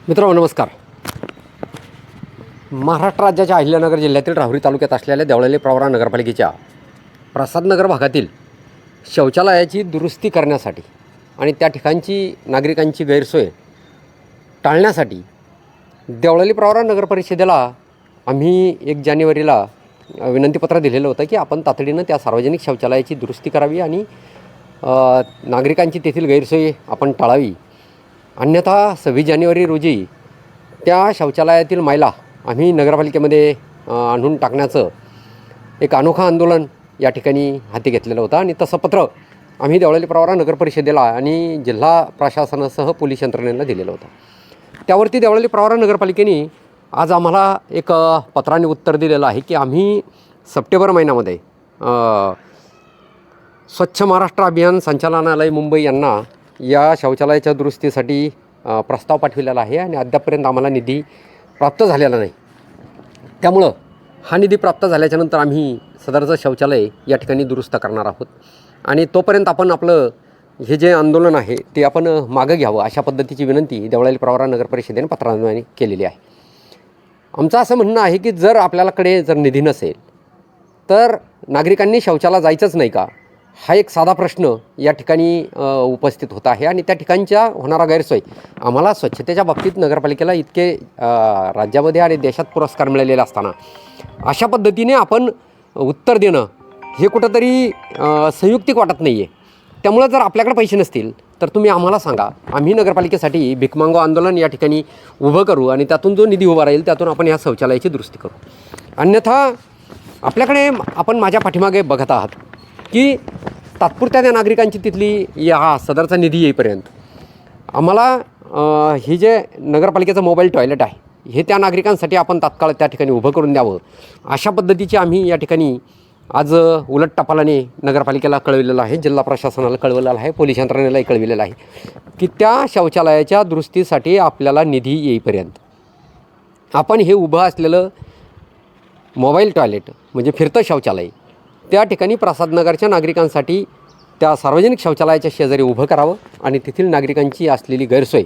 मित्रांनो नमस्कार. महाराष्ट्र राज्याच्या अहिल्यानगर जिल्ह्यातील राहुरी तालुक्यात असलेल्या देवळाली प्रवरा नगरपालिकेच्या प्रसादनगर भागातील शौचालयाची दुरुस्ती करण्यासाठी आणि त्या ठिकाणची नागरिकांची गैरसोय टाळण्यासाठी देवळाली प्रवरा नगरपरिषदेला आम्ही 1 जानेवारीला विनंतीपत्र दिलेलं होतं की आपण तातडीनं त्या सार्वजनिक शौचालयाची दुरुस्ती करावी आणि नागरिकांची तेथील गैरसोय आपण टाळावी. अन्यथा 26 जानेवारी रोजी त्या शौचालयातील मैला आम्ही नगरपालिकेमध्ये आणून टाकण्याचं एक अनोखं आंदोलन या ठिकाणी हाती घेतलेलं होतं आणि तसं पत्र आम्ही देवळाली प्रवरा नगरपरिषदेला आणि जिल्हा प्रशासनासह पोलीस यंत्रणेला दिलेलं होतं. त्यावरती देवळाली प्रवरा नगरपालिकेने आज आम्हाला एक पत्राने उत्तर दिलेलं आहे की आम्ही सप्टेंबर महिन्यामध्ये स्वच्छ महाराष्ट्र अभियान संचालनालय मुंबई यांना या शौचालयाच्या दुरुस्तीसाठी प्रस्ताव पाठविलेला आहे आणि अद्यापपर्यंत आम्हाला निधी प्राप्त झालेला नाही. त्यामुळं हा निधी प्राप्त झाल्याच्यानंतर आम्ही सदरचं शौचालय या ठिकाणी दुरुस्त करणार आहोत आणि तोपर्यंत आपण आपलं हे जे आंदोलन आहे ते आपण मागं घ्यावं अशा पद्धतीची विनंती देवळाली प्रवरा नगरपरिषदेने पत्राद्वारे केलेली आहे. आमचं असं म्हणणं आहे की जर आपल्याकडे जर निधी नसेल तर नागरिकांनी शौचाला जायचंच नाही का, हा एक साधा प्रश्न या ठिकाणी उपस्थित होत आहे आणि त्या ठिकाणच्या होणारा गैरसोय आम्हाला स्वच्छतेच्या बाबतीत नगरपालिकेला इतके राज्यामध्ये आणि देशात पुरस्कार मिळालेले असताना अशा पद्धतीने आपण उत्तर देणं हे कुठंतरी संयुक्तिक वाटत नाही आहे. त्यामुळं जर आपल्याकडे पैसे नसतील तर तुम्ही आम्हाला सांगा, आम्ही नगरपालिकेसाठी भिकमांगो आंदोलन या ठिकाणी उभं करू आणि त्यातून जो निधी उभा राहील त्यातून आपण या शौचालयाची दुरुस्ती करू. अन्यथा आपल्याकडे आपण माझ्या पाठीमागे बघत आहात की तात्पुरत्या त्या नागरिकांची तिथली या सदरचा निधी येईपर्यंत आम्हाला ही जे नगरपालिकेचं मोबाईल टॉयलेट आहे हे त्या नागरिकांसाठी आपण तात्काळ त्या ठिकाणी उभं करून द्यावं अशा पद्धतीची आम्ही या ठिकाणी आज उलट टपालाने नगरपालिकेला कळविलेलं आहे, जिल्हा प्रशासनाला कळवलेलं आहे, पोलीस यंत्रणेलाही कळविलेलं आहे की त्या शौचालयाच्या दुरुस्तीसाठी आपल्याला निधी येईपर्यंत आपण हे उभं असलेलं मोबाईल टॉयलेट म्हणजे फिरतं शौचालय त्या ठिकाणी प्रसादनगरच्या नागरिकांसाठी त्या सार्वजनिक शौचालयाच्या शेजारी उभं करावं आणि तेथील नागरिकांची असलेली गैरसोय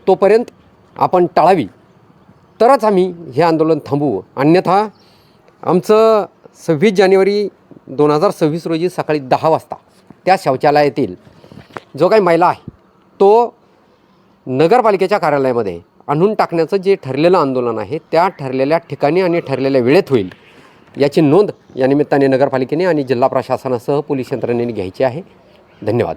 तोपर्यंत आपण टाळावी, तरच आम्ही हे आंदोलन थांबवू. अन्यथा आमचं 26 जानेवारी 2026 रोजी सकाळी 10 वाजता त्या शौचालयातील जो काही मैला आहे तो नगरपालिकेच्या कार्यालयामध्ये आणून टाकण्याचं जे ठरलेलं आंदोलन आहे त्या ठरलेल्या ठिकाणी आणि ठरलेल्या वेळेत होईल याची नोंद या निमित्ताने नगरपालिकेने आणि जिल्हा प्रशासनासह पोलीस यंत्रणेने घ्यायची आहे. धन्यवाद.